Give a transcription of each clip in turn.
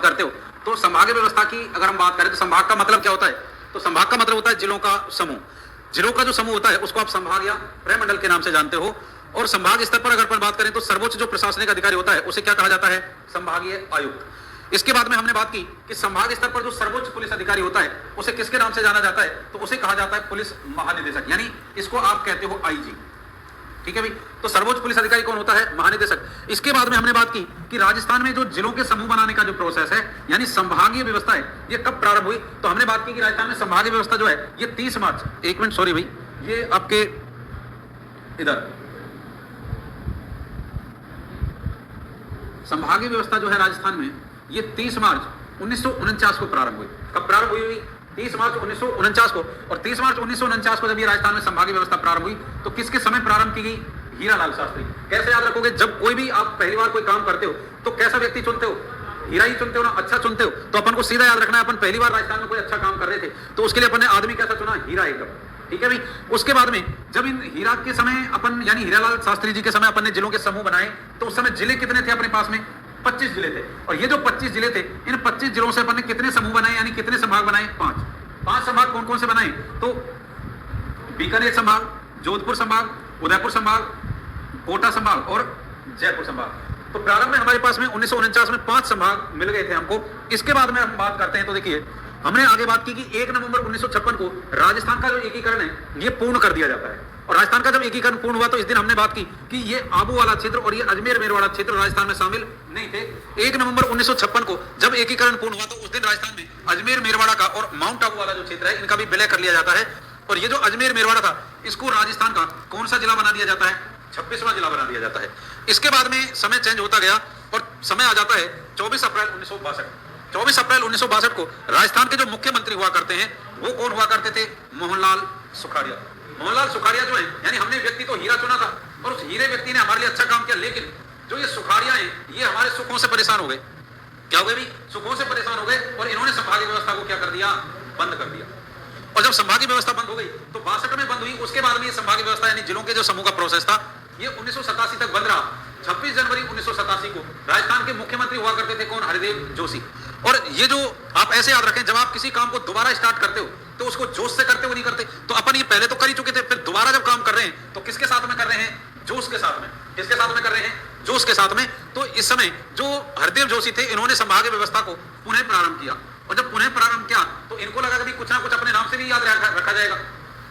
करते हो तो संभागीय व्यवस्था की अगर हम बात करें तो संभाग का मतलब क्या होता है? तो संभाग का मतलब होता है जिलों का समूह। जिलों का जो समूह होता है उसको आप संभाग या प्रमंडल के नाम से जानते हो। और संभाग स्तर पर अगर अपन बात करें तो सर्वोच्च जो प्रशासनिक अधिकारी होता है उसे क्या कहा जाता है? संभागीय आयुक्त। इसके बाद में हमने बात की कि संभाग स्तर पर जो सर्वोच्च पुलिस अधिकारी होता है उसे किसके नाम से जाना जाता है? तो उसे कहा जाता है पुलिस महानिदेशक, यानी इसको आप कहते हो आईजी। ठीक है भाई, तो सर्वोच्च पुलिस अधिकारी कौन होता है? महानिदेशक। इसके बाद में हमने बात की कि राजस्थान में जो जिलों के समूह बनाने का जो प्रोसेस है यानी संभागीय व्यवस्था है ये कब प्रारंभ हुई? तो हमने बात की कि राजस्थान में संभागीय व्यवस्था जो है ये 30 मार्च, एक मिनट सॉरी भाई, ये आपके इधर संभागीय व्यवस्था जो है राजस्थान में ये 30 मार्च 1949 को प्रारंभ हुई। कब प्रारंभ हुई? 30 मार्च 1949 को। और 30 मार्च 1949 को जब ये राजस्थान में संभागीय व्यवस्था प्रारंभ हुई तो किसके समय प्रारंभ की गई? हीरालाल शास्त्री। कैसे याद रखोगे? जब कोई भी आप पहली बार कोई काम करते हो तो कैसा व्यक्ति चुनते हो? हीरा ही चुनते हो ना, अच्छा चुनते हो। तो अपन को सीधा याद रखना है, अपन पहली बार राजस्थान में कोई अच्छा काम कर रहे थे तो उसके लिए अपन ने आदमी कैसा चुना? हीरा एकदम। ठीक है भाई। उसके बाद में जब इन हीरा के समय अपन यानी हीरालाल शास्त्री जी के समय अपन ने जिलों के समूह बनाए तो उस समय जिले कितने थे अपने पास में? 25 जिले थे। और ये जो 25 जिले थे इन 25 जिलों से अपन ने कितने समूह बनाए यानी कितने संभाग बनाए? 5 संभाग कौन कौन से बनाए? तो बीकानेर संभाग, जोधपुर संभाग, उदयपुर संभाग, कोटा संभाग और जयपुर संभाग। तो प्रारंभ में हमारे पास में 1949 में 5 संभाग मिल गए थे हमको। इसके बाद में हम बात करते हैं तो देखिए हमने आगे बात की कि 1 नवंबर 1956 को राजस्थान का जो एकीकरण है ये पूर्ण कर दिया जाता है। और राजस्थान का जब एकीकरण पूर्ण हुआ तो इस दिन हमने बात की कि ये आबू वाला क्षेत्र और ये अजमेर मेरवाड़ा क्षेत्र राजस्थान में शामिल नहीं थे। 1 नवंबर 1956 को जब एकीकरण पूर्ण हुआ तो उस दिन राजस्थान में अजमेर मेरवाड़ा का और माउंट आबू वाला जो क्षेत्र है इनका भी विलय कर लिया जाता है। और ये जो अजमेर मेरवाड़ा था इसको राजस्थान का कौन सा जिला बना दिया जाता है? 26वां जिला बना दिया जाता है। इसके बाद में समय चेंज होता गया और समय आ जाता है 24 अप्रैल 1962। 24 अप्रैल 1962 को राजस्थान के जो मुख्यमंत्री हुआ करते हैं वो कौन हुआ करते थे? मोहनलाल सुखाड़िया। मोहनलाल सुखाड़िया जो है यानी हमने व्यक्ति तो हीरा चुना था और उस हीरे व्यक्ति ने हमारे लिए अच्छा काम किया, लेकिन जो ये सुखाड़िया है ये हमारे सुखों से परेशान हो गए। क्या हो गए भी? सुखों से परेशान हो गए और इन्होंने संभागीय व्यवस्था को क्या कर दिया? बंद कर दिया। और जब संभागीय व्यवस्था बंद हो गई तो 62 में बंद हुई। उसके बाद में ये संभागीय व्यवस्था यानी जिलों के जो समूह का प्रोसेस था ये 1987 तक बंद रहा। 26 जनवरी 1987 को राजस्थान के मुख्यमंत्री हुआ करते थे कौन? हरिदेव जोशी। और ये जो आप ऐसे याद रखें जब आप किसी काम को दोबारा स्टार्ट करते हो तो उसको जोश से करते हो नहीं करते। तो अपन ये पहले तो कर ही चुके थे, फिर दोबारा जब काम कर रहे हैं तो किसके साथ में कर रहे हैं? जोश के साथ में। किसके साथ में कर रहे हैं? जोश के साथ में। तो इस समय जो हरदेव जोशी थे इन्होंने संभागीय व्यवस्था को पुनः प्रारंभ किया। और जब पुनः प्रारंभ किया तो इनको लगा कि कुछ ना कुछ अपने नाम से भी याद रखा जाएगा।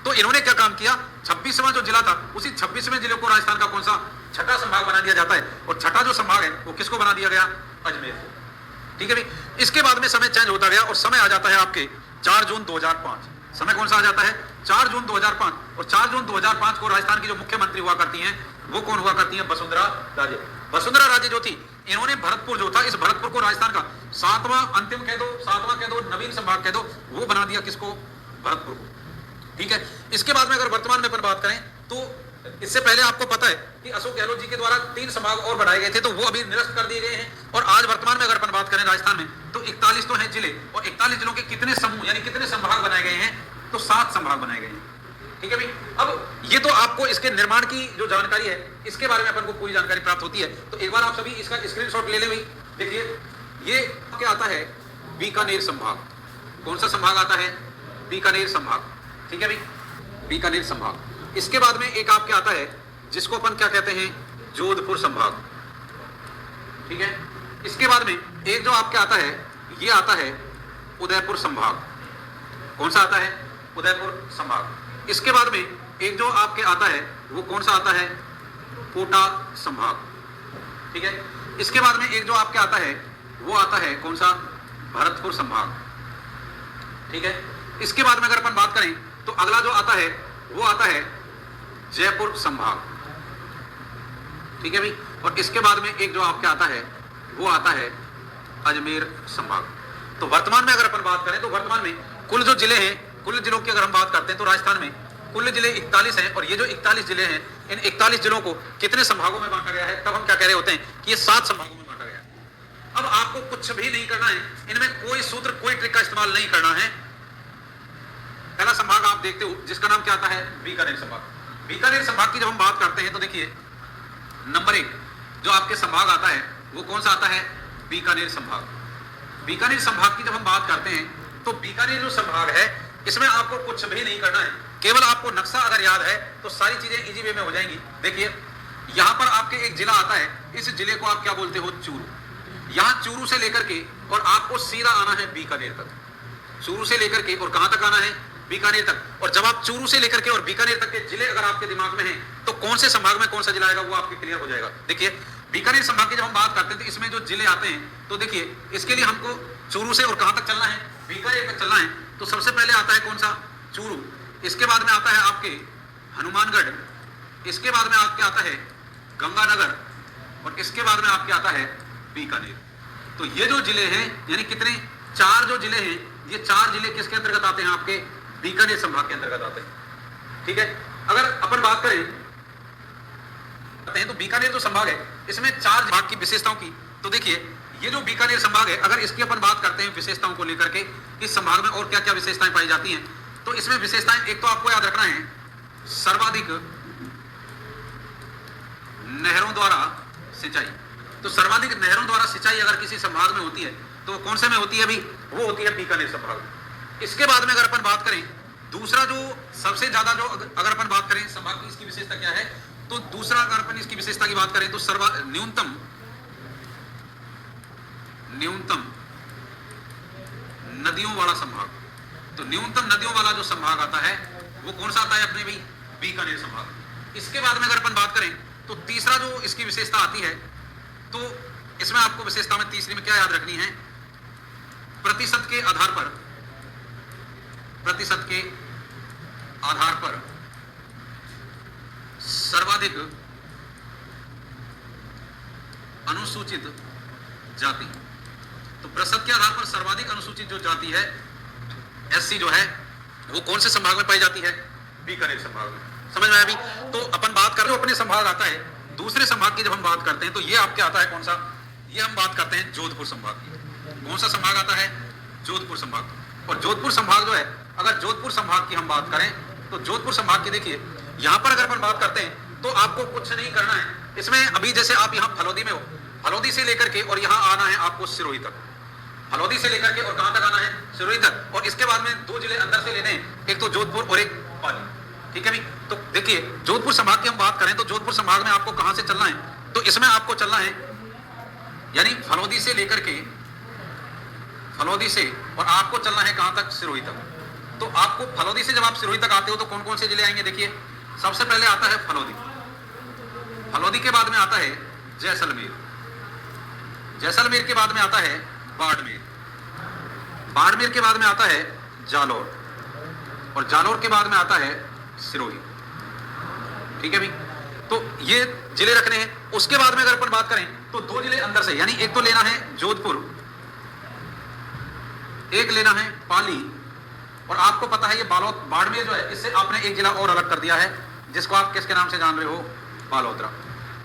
तो इन्होंने क्या काम किया? 26वां जो जिला था उसी 26वें जिले को राजस्थान का कौन सा? छठा संभाग बना दिया जाता है। और छठा जो संभाग है वो किसको बना दिया गया? अजमेर को। ठीक है भाई। इसके बाद में समय चेंज होता गया और समय आ जाता है आपके 4 जून 2005। समय कौन सा आ जाता है? 4 जून 2005। और 4 जून 2005 को राजस्थान की जो मुख्यमंत्री हुआ करती हैं वो कौन हुआ करती हैं? वसुंधरा राजे। वसुंधरा राजे जो थी इन्होंने भरतपुर जो था इस भरतपुर को राजस्थान का 7वां अंतिम कह दो, 7वां कह दो, नवीन संभाग कह दो, वो बना दिया किसको? भरतपुर को। ठीक है। इसके बाद में अगर वर्तमान में अपन बात करें तो इससे पहले आपको पता है कि अशोक गहलोत जी के द्वारा 3 संभाग और बढ़ाए गए थे तो वो अभी निरस्त कर दिए गए हैं। और आज वर्तमान में अगर अपन बात करें राजस्थान में तो 41 तो हैं जिले और 41 जिलों के कितने समूह यानी कितने संभाग बनाए गए हैं? तो 7 संभाग बनाए गए हैं। ठीक है भाई। अब ये तो आपको इसके निर्माण की जो जानकारी है इसके बारे में अपन को पूरी जानकारी प्राप्त होती है। तो एक बार आप सभी इसका स्क्रीनशॉट ले लें भाई। देखिए ये क्या आता है? बीकानेर संभाग। कौन सा संभाग आता है? बीकानेर संभाग। ठीक है भाई, बीकानेर संभाग। इसके बाद में एक आपके आता है जिसको अपन क्या कहते हैं? जोधपुर संभाग। ठीक है। इसके बाद में एक जो आपके आता है ये आता है उदयपुर संभाग। कौन सा आता है? उदयपुर संभाग। इसके बाद में एक जो आपके आता है वो कौन सा आता है? कोटा संभाग। ठीक है। इसके बाद में एक जो आपके आता है वो आता है कौन सा? भरतपुर संभाग। ठीक है। इसके बाद में अगर अपन बात करें तो अगला जो आता है वो आता है जयपुर संभाग। ठीक है भाई। और इसके बाद में एक जो आपके आता है वो आता है अजमेर संभाग। तो वर्तमान में अगर अपन बात करें तो वर्तमान में कुल जो जिले हैं, कुल जिलों की अगर हम बात करते हैं तो राजस्थान में कुल जिले 41 हैं। और ये जो 41 जिले हैं इन 41 जिलों को कितने संभागों में बांटा गया है? तब हम क्या कह रहे होते हैं कि ये 7 संभागों में बांटा गया है। अब आपको कुछ भी नहीं करना है, इनमें कोई सूत्र कोई ट्रिक का इस्तेमाल नहीं करना है। पहला संभाग आप देखते हो जिसका नाम क्या आता है? बीकानेर संभाग। बीकानेर संभाग की जब हम बात करते हैं तो देखिए नंबर 1 जो आपके संभाग आता है वो कौन सा आता है? बीकानेर संभाग। बीकानेर संभाग की जब हम बात करते हैं तो बीकानेर जो संभाग है इसमें आपको कुछ भी नहीं करना है, केवल आपको नक्शा अगर याद है तो सारी चीजें इजी वे में हो जाएंगी। देखिए यहां पर आपके एक जिला आता है, इस जिले को आप क्या बोलते हो, चूरू। यहां चूरू से लेकर के और आपको सीधा आना है बीकानेर तक, चूरू से लेकर के और कहां तक आना है, बीकानेर तक। और जब आप चूरू से लेकर के और बीकानेर तक के जिले अगर आपके दिमाग में हैं तो कौन से संभाग में कौन सा जिला आएगा वो आपके क्लियर हो जाएगा। देखिए बीकानेर संभाग की जब हम बात करते हैं तो इसमें जो जिले आते हैं तो देखिए इसके लिए हमको चूरू से और कहां तक चलना है, बीकानेर तक चलना है। तो सबसे पहले आता है कौन सा, चूरू। इसके बाद में आता है आपके हनुमानगढ़, इसके बाद में आपके आता है गंगानगर और इसके बाद में आपके आता है बीकानेर। तो ये जो जिले हैं यानी कितने, 4 जो जिले हैं, ये 4 जिले किसके अंतर्गत आते हैं, आपके बीकानेर संभाग के अंतर्गत आते हैं। ठीक है, अगर अपन बात करें तो बीकानेर जो संभाग है इसमें 4 भाग की विशेषताओं की, तो देखिए ये जो बीकानेर संभाग है अगर इसकी अपन बात करते हैं विशेषताओं को लेकर के, इस संभाग में और क्या क्या विशेषताएं पाई जाती हैं, तो इसमें विशेषताएं एक तो आपको याद रखना है सर्वाधिक नहरों द्वारा सिंचाई। तो सर्वाधिक नहरों द्वारा सिंचाई अगर किसी संभाग में होती है तो कौन से में होती है, अभी वो होती है बीकानेर संभाग। इसके बाद में अगर अपन बात करें दूसरा जो सबसे ज्यादा जो अगर अपन बात करें संभाग की इसकी विशेषता क्या है, तो दूसरा अगर अपन इसकी विशेषता की बात करें तो न्यूनतम नदियों वाला संभाग। तो न्यूनतम नदियों वाला जो संभाग आता है वो कौन सा आता है अपने भी बीकानेर संभाग। इसके बाद में अगर अपन बात करें तो तीसरा जो इसकी विशेषता आती है तो इसमें आपको विशेषता में तीसरी में क्या याद रखनी है, प्रतिशत के आधार पर सर्वाधिक अनुसूचित जाति। तो प्रतिशत के आधार पर सर्वाधिक अनुसूचित जो जाति है एससी जो है वो कौन से संभाग में पाई जाती है, बीकानेर संभाग में। समझ में आया अभी। तो अपन बात कर रहे हो अपने संभाग आता है, दूसरे संभाग की जब हम बात करते हैं तो ये आपके आता है कौन सा, ये हम बात करते हैं जोधपुर संभाग की। कौन सा संभाग आता है, जोधपुर संभाग। और जोधपुर संभाग जो है अगर जोधपुर संभाग की हम बात करें तो जोधपुर संभाग की देखिए यहां पर अगर अपन बात करते हैं तो आपको कुछ नहीं करना है इसमें। अभी जैसे आप यहां फलौदी में हो, फलौदी से लेकर के और यहां आना है आपको सिरोही तक, फलौदी से लेकर के और कहां तक आना है, सिरोही तक। और इसके बाद में 2 जिले अंदर से लेने हैं, एक तो जोधपुर और एक पाली। ठीक है भी। तो देखिए जोधपुर संभाग की हम बात करें तो जोधपुर संभाग में आपको कहां से चलना है, तो इसमें आपको चलना है यानी फलौदी से लेकर के, फलौदी से और आपको चलना है कहां तक, सिरोही तक। तो आपको फलौदी से जब आप सिरोही तक आते हो तो कौन कौन से जिले आएंगे, देखिए सबसे पहले आता है फलौदी, फलौदी के बाद में आता है जैसलमेर, जैसलमेर के बाद में आता है बाड़मेर, बाड़मेर के बाद में आता है जालौर और जालौर के बाद में आता है सिरोही। ठीक है भी। तो ये जिले रखने हैं। उसके बाद में अगर अपन बात करें तो 2 जिले अंदर से यानी एक तो लेना है जोधपुर, एक लेना है पाली और आपको पता है ये बाड़मेर जो है इससे आपने एक जिला और अलग कर दिया है जिसको आप किसके नाम से जान रहे हो, बालोतरा।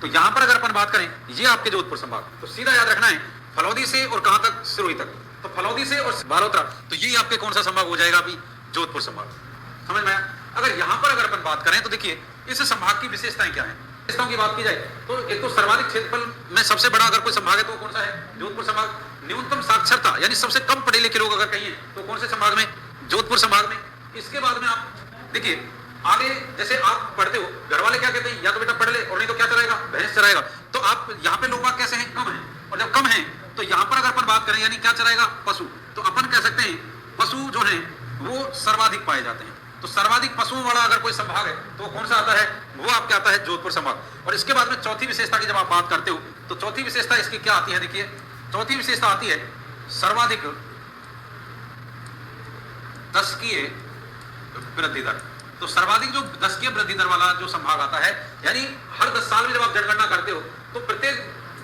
तो यहां पर अगर अपन बात करें ये आपके जोधपुर संभाग, तो सीधा याद रखना है फलौदी से और कहां तक, सिरोही तक। तो फलौदी से और बालोतरा, तो ये आपके कौन सा संभाग हो जाएगा अभी, जोधपुर संभाग। समझ में आया। अगर यहां पर अगर अपन बात करें तो देखिए इस संभाग की विशेषताएं क्या है, विशेषताओं की बात की जाए तो एक तो सर्वाधिक क्षेत्रफल में सबसे बड़ा अगर कोई संभाग है तो कौन सा है, जोधपुर संभाग। न्यूनतम साक्षरता यानी सबसे कम पढ़े लिखे लोग अगर कहीं तो कौन से संभाग में, जोधपुर संभाग में। इसके बाद में आप देखिए आगे जैसे आप पढ़ते हो, घर वाले क्या कहते हैं, या तो बेटा पढ़ ले और नहीं तो क्या चलाएगा, भैंस चलाएगा। तो आप यहाँ पे लोग बात कैसे हैं, कम है। और जब कम है तो यहाँ पर अगर अपन बात करें यानी क्या चलाएगा, पशु। तो अपन कह सकते हैं पशु जो है वो सर्वाधिक पाए जाते हैं। तो सर्वाधिक पशुओं वाला अगर कोई संभाग है तो कौन सा आता है, वो आपके आता है जोधपुर संभाग। और इसके बाद में चौथी विशेषता की जब आप बात करते हो तो चौथी विशेषता इसकी क्या आती है, देखिए चौथी विशेषता आती है सर्वाधिक दशकीय वृद्धि दर। तो सर्वाधिक जो दशकीय वृद्धि दर वाला जो संभाग आता है यानी हर 10 साल में जब आप जनगणना करते हो तो प्रत्येक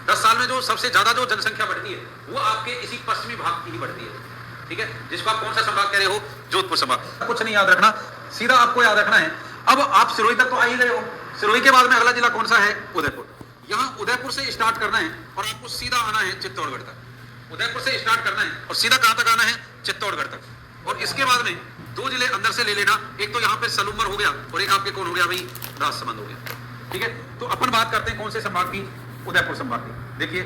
10 साल में जो सबसे ज्यादा जो जनसंख्या बढ़ती है वो आपके इसी पश्चिमी भाग की ही बढ़ती है। ठीक है, जिसको आप कौन सा संभाग कह रहे हो, जोधपुर संभाग। कुछ नहीं याद रखना, सीधा आपको याद रखना है। अब आप सिरोही तक तो आ ही गए हो, सिरोही के बाद में अगला जिला कौन सा है, उदयपुर। यहाँ उदयपुर से स्टार्ट करना है और आपको सीधा आना है चित्तौड़गढ़ तक। उदयपुर से स्टार्ट करना है और सीधा कहां तक आना है, चित्तौड़गढ़ तक। और इसके बाद में 2 जिले अंदर से ले लेना, एक तो यहाँ पे सलूमर हो गया और एक आपके कौन हो गया भाई, राजसमंद हो गया। ठीक है, तो अपन बात करते हैं कौन से संभाग की, उदयपुर संभाग की। देखिए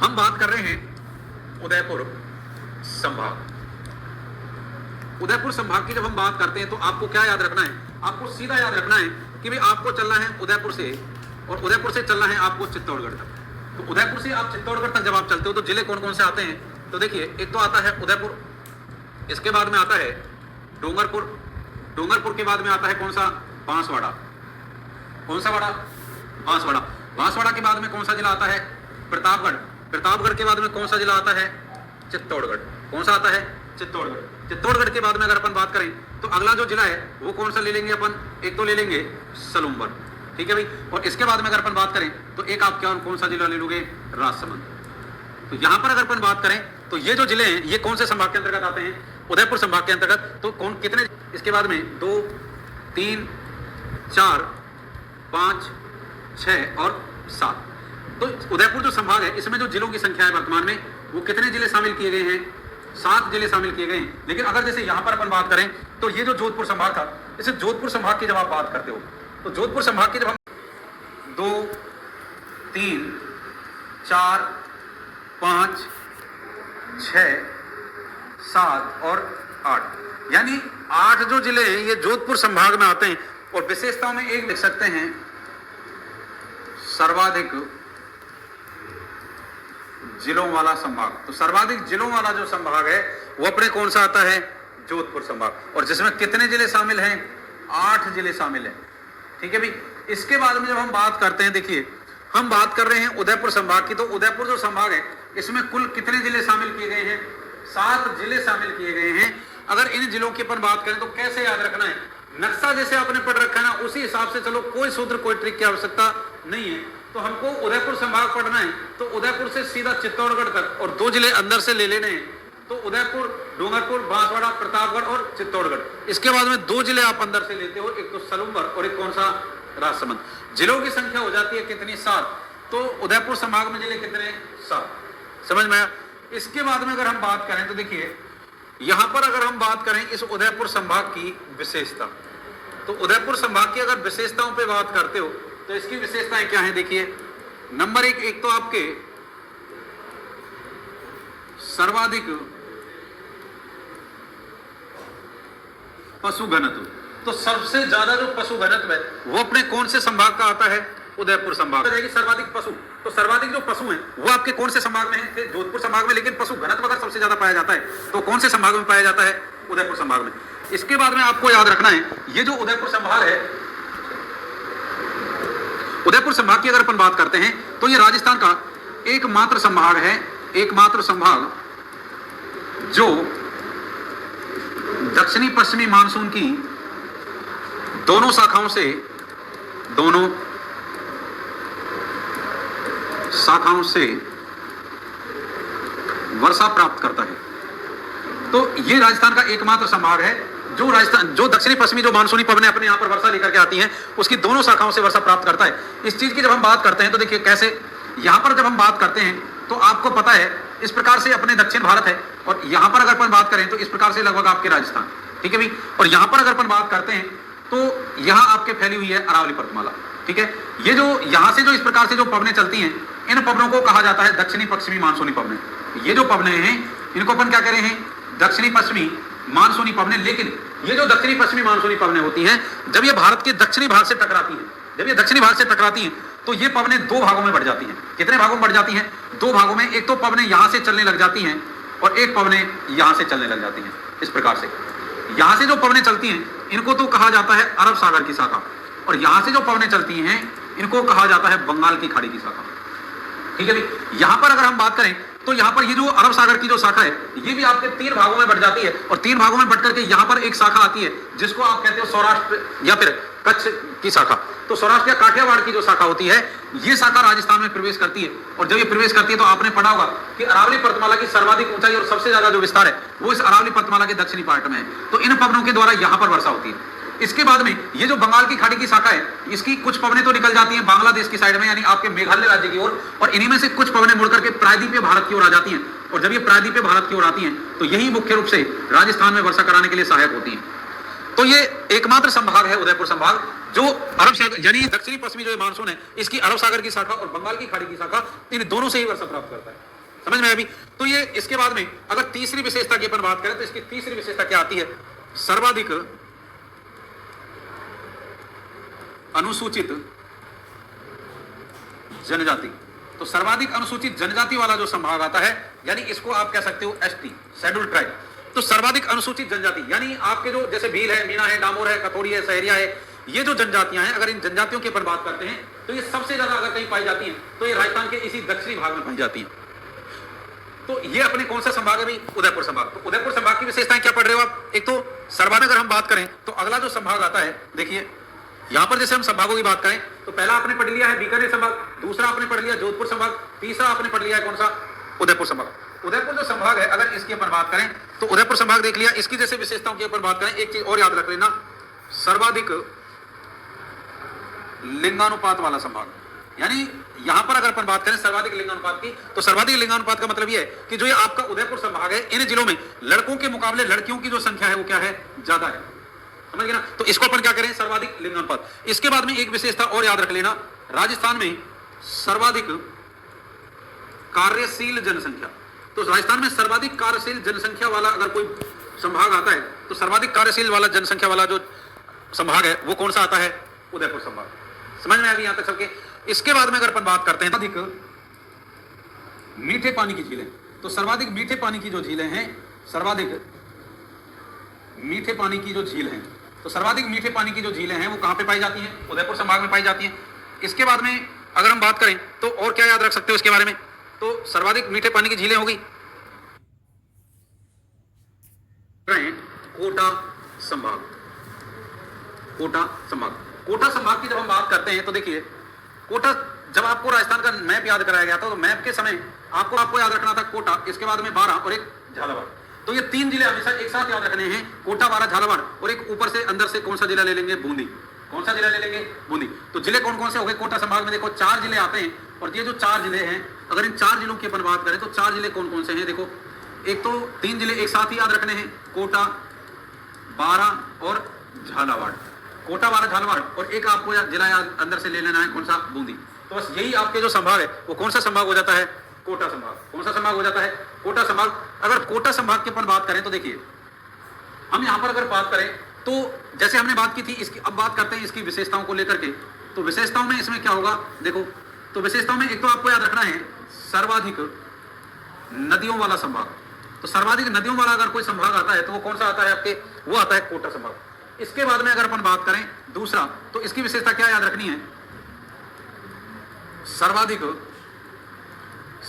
हम बात कर रहे हैं उदयपुर संभाग। उदयपुर संभाग की जब हम बात करते हैं तो आपको क्या याद रखना है, आपको सीधा याद रखना है कि भाई आपको चलना है उदयपुर से, और उदयपुर से चलना है आपको चित्तौड़गढ़ तक। तो उदयपुर से आप चित्तौड़गढ़ तक जब आप चलते हो तो जिले कौन कौन से आते हैं, तो देखिए एक तो आता है उदयपुर, इसके बाद में आता है डूंगरपुर, डूंगरपुर के बाद में आता है कौन सा, बांसवाड़ा, कौन सा वाड़ा, बांसवाड़ा, बांसवाड़ा के बाद में कौन सा जिला आता है, प्रतापगढ़, प्रतापगढ़ के बाद में कौन सा जिला आता है, चित्तौड़गढ़, कौन सा आता है, चित्तौड़गढ़, चित्तौड़गढ़ के बाद में अगर अपन बात करें तो अगला जो जिला है वो कौन सा ले लेंगे अपन, एक तो ले लेंगे सलूम्बर, ठीक है भाई, और इसके बाद में अगर अपन बात करें तो एक आप क्या कौन सा जिला ले लोगे, राजसमंद। तो यहां पर अगर अपन बात करें तो ये जो जिले हैं ये कौन से संभाग के अंतर्गत आते हैं, उदयपुर संभाग के अंतर्गत। तो कौन कितने, इसके बाद में 2 3 4 5 6 और 7। तो उदयपुर जो संभाग है इसमें जो जिलों की संख्या है वर्तमान में वो कितने जिले शामिल किए गए हैं, 7 जिले शामिल किए गए हैं। लेकिन अगर जैसे यहां पर अपन बात करें तो ये जो जोधपुर संभाग था, इसे जोधपुर संभाग की जब आप बात करते हो तो जोधपुर संभाग की जब हम 2 3 4 5 6 7 और 8 यानी 8 जो जिले हैं ये जोधपुर संभाग में आते हैं। और विशेषताओं में एक लिख सकते हैं, सर्वाधिक जिलों वाला संभाग। तो सर्वाधिक जिलों वाला जो संभाग है वो अपने कौन सा आता है, जोधपुर संभाग, और जिसमें कितने जिले शामिल हैं, 8 जिले शामिल हैं, ठीक है भाई। इसके बाद में जब हम बात करते हैं, देखिए हम बात कर रहे हैं उदयपुर संभाग की, तो उदयपुर जो संभाग है इसमें कुल कितने जिले शामिल किए गए हैं, 7 जिले शामिल किए गए हैं। अगर इन जिलों की अपन बात करें तो कैसे याद रखना है, नक्शा जैसे आपने पढ़ रखा है ना उसी हिसाब से चलो, कोई सूत्र कोई ट्रिक की आवश्यकता नहीं है। तो हमको उदयपुर संभाग पढ़ना है तो उदयपुर से सीधा चित्तौड़गढ़ तक और 2 जिले अंदर से ले लेने हैं, तो उदयपुर, डूंगरपुर, बांसवाड़ा, प्रतापगढ़ और चित्तौड़गढ़। इसके बाद में 2 जिले आप अंदर से लेते हो, एक तो सलूम्बर और एक कौन सा, राजसमंद। जिलों की संख्या हो जाती है कितनी, 7। तो उदयपुर संभाग में जिले कितने, 7, समझ में आया। इसके बाद में अगर हम बात करें तो देखिए यहां पर अगर हम बात करें इस उदयपुर संभाग की विशेषता, तो उदयपुर संभाग की अगर विशेषताओं पे बात करते हो तो इसकी विशेषताएं क्या हैं, देखिए नंबर 1, एक तो आपके सर्वाधिक पशु घनत्व। तो सबसे ज्यादा जो पशु घनत्व है वो अपने कौन से संभाग का आता है, उदयपुर संभाग। सर्वाधिक पशु, तो सर्वाधिक जो पशु हैं वो आपके कौन से संभाग में है, जोधपुर संभाग में। लेकिन पशु घनत्व अगर सबसे ज्यादा पाया जाता है तो कौन से संभाग में पाया जाता है, उदयपुर संभाग में। इसके बाद में आपको याद रखना है ये जो उदयपुर संभाग है, उदयपुर संभाग की अगर अपन बात करते हैं तो ये राजस्थान का एकमात्र संभाग है, एकमात्र संभाग जो दक्षिणी पश्चिमी मानसून की दोनों शाखाओं से वर्षा प्राप्त करता है। तो ये राजस्थान का एकमात्र संभाग है जो दक्षिणी पश्चिमी जो मानसूनी पवनें अपने यहाँ पर वर्षा लेकर के आती हैं उसकी दोनों शाखाओं से वर्षा प्राप्त करता है। इस चीज की जब हम बात करते हैं तो देखिए कैसे, यहाँ पर जब हम बात करते हैं तो आपको पता है इस प्रकार से अपने दक्षिण भारत है, और यहाँ पर अगर अपन बात करें तो इस प्रकार से लगभग आपके राजस्थान, ठीक है भाई। और यहाँ पर अगर अपन बात करते हैं तो यहाँ आपके फैली हुई है अरावली पर्वतमाला, ठीक है। ये जो यहाँ से जो इस प्रकार से जो पवनें चलती हैं इन पवनों को कहा जाता है दक्षिणी पश्चिमी मानसूनी पवनें। ये जो पवनें हैं इनको अपन क्या कह रहे हैं, दक्षिणी पश्चिमी मानसूनी पवनें। लेकिन ये जो दक्षिणी पश्चिमी मानसूनी पवनें होती हैं जब ये भारत के दक्षिणी भाग से टकराती हैं, जब ये दक्षिणी भाग से टकराती हैं तो ये पवनें 2 भागों में बढ़ जाती हैं। कितने भागों में बढ़ जाती हैं, 2 भागों में। एक तो पवनें यहां से चलने लग जाती हैं और एक पवनें यहां से चलने लग जाती हैं। इस प्रकार से यहां से जो पवनें चलती हैं इनको तो कहा जाता है अरब सागर की शाखा, और यहां से जो पवनें चलती हैं इनको कहा जाता है बंगाल की खाड़ी की शाखा, ठीक है भाई। यहां पर अगर हम बात करें तो यहां पर ये जो अरब सागर की जो शाखा है ये भी आपके 3 भागों में बढ़ जाती है, और 3 भागों में बढ़ करके यहां पर एक शाखा आती है जिसको आप कहते हो सौराष्ट्र या फिर कच्छ की शाखा। तो सौराष्ट्र या काठियावाड़ की जो शाखा होती है ये शाखा राजस्थान में प्रवेश करती है, और जब ये प्रवेश करती है तो आपने पढ़ा होगा कि अरावली पर्वतमाला की सर्वाधिक ऊंचाई और सबसे ज्यादा जो विस्तार है वो इस अरावली पर्वतमाला के दक्षिणी पार्ट में है। तो इन पवनों के द्वारा यहां पर वर्षा होती है। इसके बाद में ये जो बंगाल की खाड़ी की शाखा है इसकी कुछ पवनें तो निकल जाती हैं बांग्लादेश की साइड में, यानी आपके मेघालय राज्य की ओर, और इन्हीं में से कुछ पवनें मुड़कर के प्रायद्वीपीय भारत की ओर आ जाती हैं। और जब ये प्रायद्वीपीय भारत की ओर आती हैं तो यही मुख्य रूप से राजस्थान में वर्षा कराने के लिए सहायक होती हैं। तो ये एकमात्र संभाग है उदयपुर संभाग जो अरब सागर यानी दक्षिणी पश्चिमी जो मानसून है इसकी अरब सागर की शाखा और बंगाल की खाड़ी की शाखा इन दोनों से ही वर्षा प्राप्त करता है। समझ में अभी? तो ये इसके बाद में अगर तीसरी विशेषता की अपन बात करें तो इसकी तीसरी विशेषता क्या आती है? सर्वाधिक अनुसूचित जनजाति। तो सर्वाधिक अनुसूचित जनजाति वाला जो संभाग आता है, यानी इसको आप कह सकते हो एसटी, शेड्यूल ट्राइब। तो सर्वाधिक अनुसूचित जनजाति यानी आपके जो जैसे भील है, मीणा है, डामोर है, कथोरी है, सहरिया है, ये जो जनजातियां हैं, अगर इन जनजातियों के ऊपर बात करते हैं तो ये सबसे ज्यादा अगर कहीं पाई जाती हैं तो ये राजस्थान के इसी दक्षिणी भाग में पाई जाती हैं। तो ये अपने कौन सा संभाग है भाई? उदयपुर संभाग। तो उदयपुर संभाग की विशेषताएं क्या पढ़ रहे हो आप? एक तो सर्वाधिक अगर हम बात करें तो अगला जो संभाग आता है, देखिए यहां पर जैसे हम संभागों की बात करें तो पहला आपने पढ़ लिया है बीकानेर संभाग, दूसरा आपने पढ़ लिया जोधपुर संभाग, तीसरा आपने पढ़ लिया है कौन सा? उदयपुर संभाग। उदयपुर जो संभाग है अगर इसके ऊपर बात करें तो उदयपुर संभाग देख लिया। इसकी जैसे विशेषताओं के ऊपर बात करें, एक चीज और याद रख लेना, सर्वाधिक लिंगानुपात वाला संभाग। यानी यहां पर अगर अपन बात करें सर्वाधिक लिंगानुपात की, तो सर्वाधिक लिंगानुपात का मतलब यह है कि जो ये आपका उदयपुर संभाग है, इन जिलों में लड़कों के मुकाबले लड़कियों की जो संख्या है वो क्या है? ज्यादा है। समझ गए ना? तो इसको अपन क्या करें? सर्वाधिक लिंगानुपात। इसके बाद में एक विशेषता और याद रख लेना, राजस्थान में सर्वाधिक कार्यशील जनसंख्या। तो राजस्थान में सर्वाधिक कार्यशील जनसंख्या वाला अगर कोई संभाग आता है तो सर्वाधिक कार्यशील वाला जनसंख्या वाला जो संभाग है वो कौन सा आता है? उदयपुर संभाग। समझ में आ गई यहां तक सबके? इसके बाद में अगर अपन बात करते हैं अधिक मीठे पानी की झीलें, तो सर्वाधिक मीठे पानी की जो झीलें हैं, सर्वाधिक मीठे पानी की जो झील हैं, तो सर्वाधिक मीठे पानी की जो झीलें हैं वो कहां पे पाई जाती हैं? उदयपुर संभाग में पाई जाती हैं। इसके बाद में अगर हम बात करें तो और क्या याद रख सकते हो इसके बारे में? तो सर्वाधिक मीठे पानी की झीलें होगी कोटा संभाग। कोटा संभाग, कोटा संभाग की जब हम बात करते हैं तो देखिए कोटा, जब आपको राजस्थान का मैप याद कराया गया था तो मैप के समय आपको याद रखना था कोटा, इसके बाद में 12 और एक झालावाड़। तो ये तीन जिले हमेशा एक साथ याद रखने हैं, कोटा, 12, झालावाड़, और एक ऊपर से अंदर से कौन सा जिला ले लेंगे? बूंदी। कौन सा जिला ले लेंगे? बूंदी। तो जिले कौन कौन से हो गए कोटा संभाग में? देखो 4 जिले आते हैं, और ये जो 4 जिले हैं, अगर इन 4 जिलों की अपन बात करें तो 4 जिले कौन कौन से हैं? देखो, एक तो 3 जिले एक साथ ही याद रखने हैं, कोटा, 12 और झालावाड़। कोटा, 12, झालावाड़, और एक आपको जिला याद अंदर से ले लेना है, कौन सा? बूंदी। तो बस यही आपके जो संभाग है वो कौन सा संभाग हो जाता है? कोटा संभाग। कौन सा संभाग हो जाता है? कोटा संभाग। अगर कोटा संभाग की अपन बात करें तो देखिए हम यहां पर अगर बात करें तो जैसे हमने बात की थी इसकी, अब बात करते हैं इसकी विशेषताओं को लेकर के। तो विशेषताओं में इसमें क्या होगा? देखो, तो विशेषताओं में एक तो आपको याद रखना है सर्वाधिक नदियों वाला संभाग। तो सर्वाधिक नदियों वाला अगर कोई संभाग आता है तो वो कौन सा आता है आपके? वो आता है कोटा संभाग। इसके बाद में अगर अपन बात करें दूसरा, तो इसकी विशेषता क्या याद रखनी है? सर्वाधिक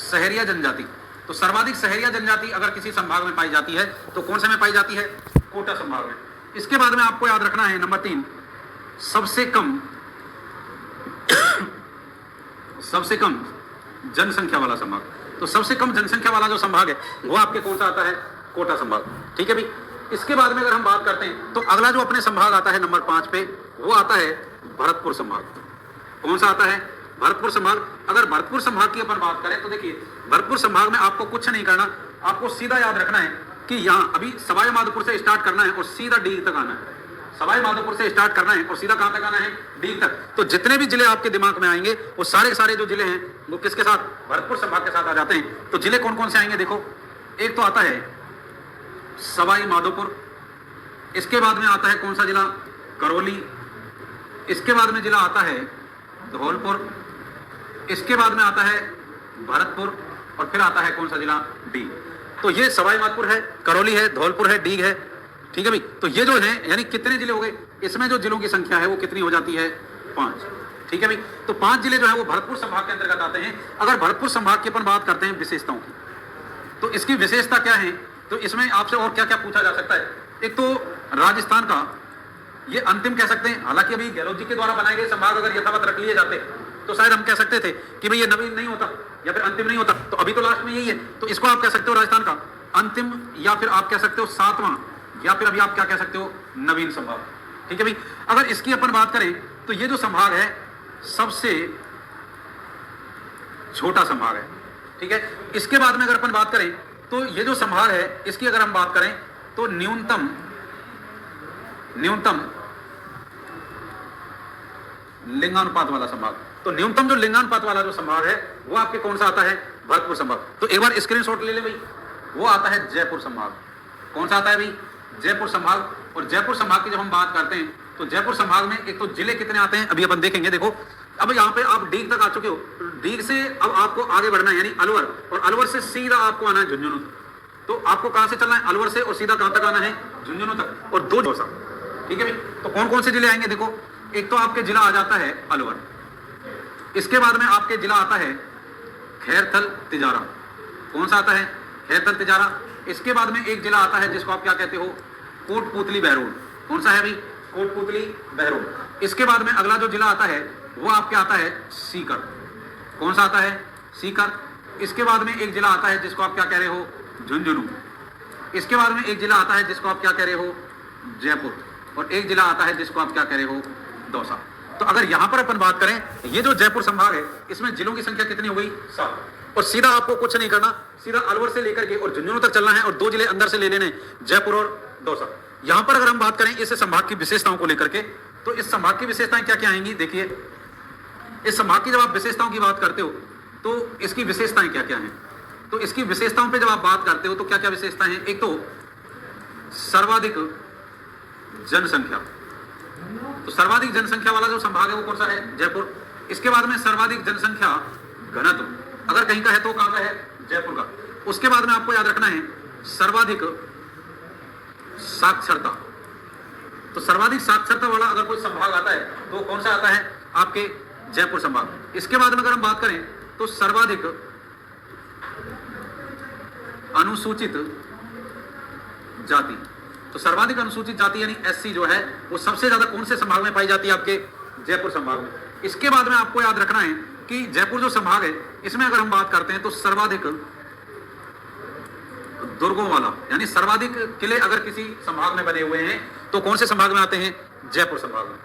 सहरिया जनजाति। तो सर्वाधिक सहरिया जनजाति अगर किसी संभाग में पाई जाती है तो कौन से में पाई जाती है? कोटा संभाग में। इसके बाद में आपको याद रखना है नंबर 3, सबसे कम सबसे कम जनसंख्या वाला संभाग। तो सबसे कम जनसंख्या वाला जो संभाग है वो आपके कौन सा आता है? कोटा संभाग। ठीक है भाई। इसके बाद में अगर हम बात करते हैं तो अगला जो अपने संभाग आता है नंबर 5 पे, वो आता है भरतपुर संभाग। कौन सा आता है? भरतपुर संभाग। अगर भरतपुर संभाग की अपन बात करें तो देखिए भरतपुर संभाग में आपको कुछ नहीं करना, आपको सीधा याद रखना है कि यहाँ अभी सवाई माधोपुर से स्टार्ट करना है और सीधा डीग तक आना है। सवाई माधोपुर से स्टार्ट करना है और सीधा कहां तक आना है? डीग तक। तो जितने भी जिले आपके दिमाग में आएंगे वो सारे के सारे जो जिले हैं वो किसके साथ? भरतपुर संभाग के साथ आ जाते हैं। तो जिले कौन कौन से आएंगे? देखो, एक तो आता है सवाई माधोपुर, इसके बाद में आता है कौन सा जिला? करौली, इसके बाद में जिला आता है धौलपुर, इसके बाद में आता है भरतपुर, और फिर आता है कौन सा जिला? डीग। तो ये सवाई माधोपुर है, करौली है, धौलपुर है, डीग है। ठीक है भाई। तो ये जो है यानी कितने जिले हो गए? इसमें जो जिलों की संख्या है वो कितनी हो जाती है? 5। ठीक है भाई। तो 5 जिले जो है वो भरतपुर संभाग के अंतर्गत आते हैं। अगर भरतपुर संभाग की अपन बात करते हैं विशेषताओं की, तो इसकी विशेषता क्या है? तो इसमें आपसे और क्या क्या पूछा जा सकता है? एक तो राजस्थान का ये अंतिम कह सकते हैं, हालांकि अभी गहलोत जी के द्वारा बनाए गए संभाग अगर यथावत रख लिए जाते तो शायद हम कह सकते थे कि भाई ये नवीन नहीं होता या फिर अंतिम नहीं होता। तो अभी तो लास्ट में यही है, तो इसको आप कह सकते हो राजस्थान का अंतिम, या फिर आप कह सकते हो 7वां, या फिर अभी आप क्या कह सकते हो? नवीन संभाग। ठीक है भाई। अगर इसकी अपन बात करें तो ये जो संभाग है सबसे छोटा संभाग है। ठीक है। इसके बाद में अगर अपन बात करें तो ये जो संभाग है इसकी अगर हम बात करें तो न्यूनतम लिंगानुपात वाला संभाग। तो न्यूनतम जो लिंगानुपात वाला जो संभाग है वो आपके कौन सा आता है? भरतपुर संभाग। तो एक बार स्क्रीनशॉट ले ले भाई, वो आता है जयपुर संभाग। कौन सा आता है भाई? जयपुर संभाग। और जयपुर संभाग की जब हम बात करते हैं तो जयपुर संभाग में एक तो जिले कितने आते हैं अभी अपन देखेंगे। देखो अब यहाँ पे आप डीग तक आ चुके हो, डीग से अब आपको आगे बढ़ना है यानी अलवर, और अलवर से सीधा आपको आना है झुंझुनू। तो आपको कहां से चलना है? अलवर से, और सीधा कहां तक आना है? झुंझुनू तक, और 2 दौसा। ठीक है भाई। तो कौन कौन से जिले आएंगे? देखो एक तो आपके जिला आ जाता है अलवर, इसके बाद में आपके जिला आता है खैरथल तिजारा। कौन सा आता है? खैरथल तिजारा। इसके बाद में एक जिला आता है जिसको आप क्या कहते हो? कोटपूतली बहरोड। कौन सा है भाई? कोटपूतली बहरोड। इसके बाद में अगला जो जिला आता है वो आपके आता है सीकर। कौन सा आता है? सीकर। इसके बाद में एक जिला आता है जिसको आप क्या कह रहे हो? झुंझुनू। इसके बाद में एक जिला आता है जिसको आप क्या कह रहे हो? जयपुर। और एक जिला आता है जिसको आप क्या कह रहे हो? दौसा। तो अगर यहां पर अपन बात करें, ये जो जयपुर संभाग है इसमें जिलों की संख्या कितनी हो गई? 7। और सीधा आपको कुछ नहीं करना, सीधा अलवर से लेकर के और झुंझुनू तक चलना है, और 2 जिले अंदर से ले लेने, जयपुर और दौसा। यहां पर अगर हम बात करें इस संभाग की विशेषताओं को लेकर के, तो इस संभाग की विशेषताएं क्या क्या आएंगी? देखिए इस संभाग की जब आप विशेषताओं की बात करते हो तो इसकी विशेषताएं क्या क्या हैं? तो इसकी विशेषताओं पे जब आप बात करते हो तो क्या क्या विशेषताएं हैं? एक तो सर्वाधिक जनसंख्या। तो सर्वाधिक जनसंख्या वाला जो संभाग है वो कौन सा है? जयपुर। इसके बाद में सर्वाधिक जनसंख्या घनत्व, अगर कहीं का है तो कहां का है? जयपुर का। उसके बाद में आपको याद रखना है सर्वाधिक साक्षरता। तो सर्वाधिक साक्षरता वाला अगर कोई संभाग आता है तो कौन सा आता है? आपके जयपुर संभाग। इसके बाद में अगर हम बात करें तो सर्वाधिक अनुसूचित जाति। तो सर्वाधिक अनुसूचित जाति यानी एससी जो है वो सबसे ज्यादा कौन से संभाग में पाई जाती है? आपके जयपुर संभाग में। इसके बाद में आपको याद रखना है कि जयपुर जो संभाग है इसमें अगर हम बात करते हैं तो सर्वाधिक दुर्गों वाला, यानी सर्वाधिक किले अगर किसी संभाग में बने हुए हैं तो कौन से संभाग में आते हैं? जयपुर संभाग में।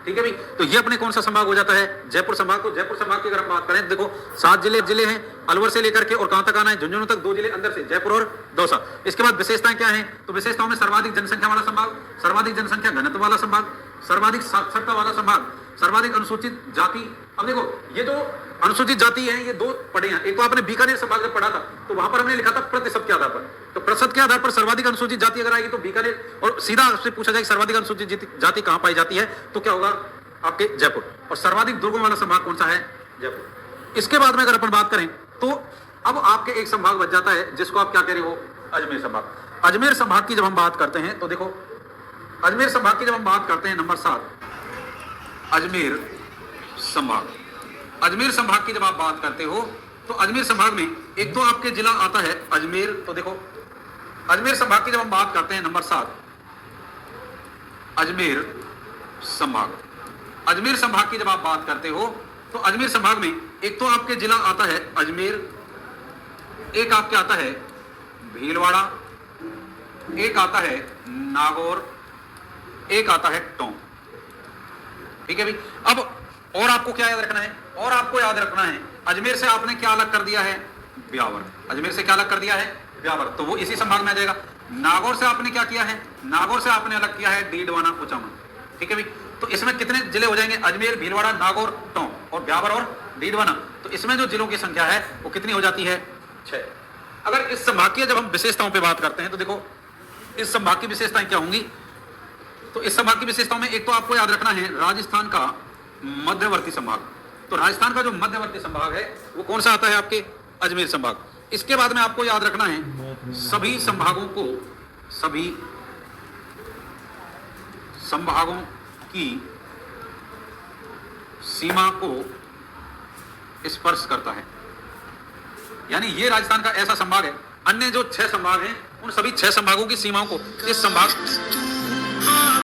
ठीक है भाई। तो ये अपने कौन सा संभाग हो जाता है? जयपुर संभाग। तो जयपुर संभाग की अगर हम बात करें देखो 7 जिले हैं अलवर से लेकर के, और कहां तक आना है? झुंझुनू तक, 2 जिले अंदर से, जयपुर और दौसा। इसके बाद विशेषताएं क्या हैं? तो विशेषताओं में सर्वाधिक जनसंख्या वाला संभाग, सर्वाधिक जनसंख्या घनत्व वाला संभाग, सर्वाधिक साक्षरता वाला संभाग, सर्वाधिक अनुसूचित जाति। अब देखो ये जो अनुसूचित जाति है ये 2 पढ़े हैं। एक तो आपने बीकानेर संभाग में पढ़ा था तो वहां पर हमने लिखा था प्रतिशत के आधार पर। तो प्रतिशत के आधार पर सर्वाधिक अनुसूचित जाति अगर आएगी तो बीकानेर, और सीधा आपसे पूछा जाए सर्वाधिक अनुसूचित जाति कहां पाई जाती है तो क्या होगा? आपके जयपुर। और सर्वाधिक दुर्गम वाला संभाग कौन सा है? जयपुर। इसके बाद में अगर अपन बात करें तो अब आपके एक संभाग बच जाता है जिसको आप क्या कह रहे हो? अजमेर संभाग। अजमेर संभाग की जब हम बात करते हैं तो देखो अजमेर संभाग की जब हम बात करते हैं नंबर 7 अजमेर संभाग। अजमेर संभाग की जब आप बात करते हो तो अजमेर संभाग में एक तो आपके जिला आता है अजमेर। तो देखो अजमेर संभाग की जब हम बात करते हैं नंबर 7 अजमेर संभाग। अजमेर संभाग की जब आप बात करते हो तो अजमेर संभाग में एक तो आपके जिला आता है अजमेर, एक आपके आता है भीलवाड़ा, एक आता है नागौर, एक आता है टोंक। ठीक है भाई। अब और आपको क्या याद रखना है? और आपको याद रखना है अजमेर से आपने क्या अलग कर दिया है? ब्यावर। अजमेर से क्या अलग कर दिया है? ब्यावर। तो वो इसी संभाग में आ जाएगा। नागौर से आपने क्या किया है? नागौर से आपने अलग किया है डीडवाना कुचामन। ठीक है भाई। तो इसमें कितने जिले हो जाएंगे? अजमेर, भीलवाड़ा, नागौर, टोंक और ब्यावर और डीडवाना। तो इसमें जो जिलों की संख्या है वो कितनी हो जाती है? 6। अगर इस संभाग की जब हम विशेषताओं पे बात करते हैं तो देखो इस संभाग की विशेषताएं क्या होंगी? तो इस संभाग की विशेषताओं में एक तो आपको याद रखना है राजस्थान का मध्यवर्ती संभाग। तो राजस्थान का जो मध्यवर्ती संभाग है वो कौन सा आता है? आपके अजमेर संभाग। इसके बाद में आपको याद रखना है सभी संभागों की सीमा को स्पर्श करता है, यानी ये राजस्थान का ऐसा संभाग है। अन्य जो 6 संभाग हैं उन सभी 6 संभागों की सीमाओं को इस संभाग